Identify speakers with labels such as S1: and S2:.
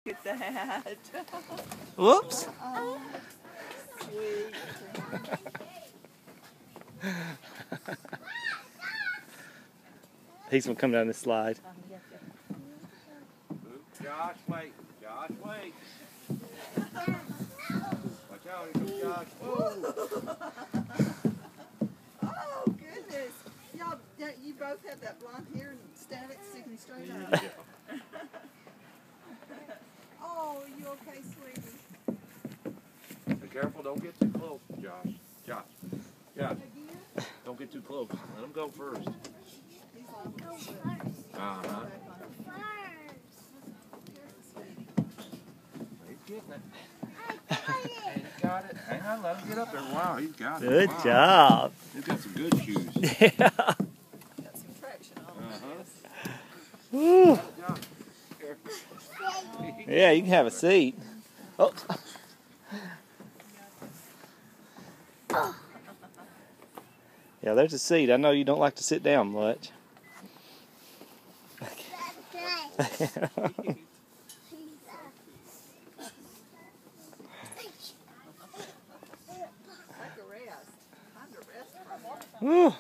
S1: Look at that.
S2: Whoops.
S1: Oh, sweet.
S2: He's gonna come down this slide.
S3: Josh, wait. Josh, wait. Watch out, here comes Josh. Whoa.
S1: Oh, goodness. Y'all, you both have that blonde hair and static sticking straight up. Oh, you okay, sweetie?
S3: Be careful, don't get too close, Josh. Josh. Josh. Don't get too close. Let him go first.
S4: Go first.
S3: Uh-huh. He's getting it. Hey, he's got it. Hang on, let him get up there. Wow, he's got it.
S2: Good
S3: Wow.
S2: job.
S3: He's got some good shoes.
S2: Yeah.
S1: Got some traction on
S3: Uh-huh.
S2: Woo.
S3: Josh, here.
S2: Yeah, you can have a seat. Oh. Yeah, there's a seat. I know you don't like to sit down much.
S1: Take a rest. Time to rest from work.
S2: Woo.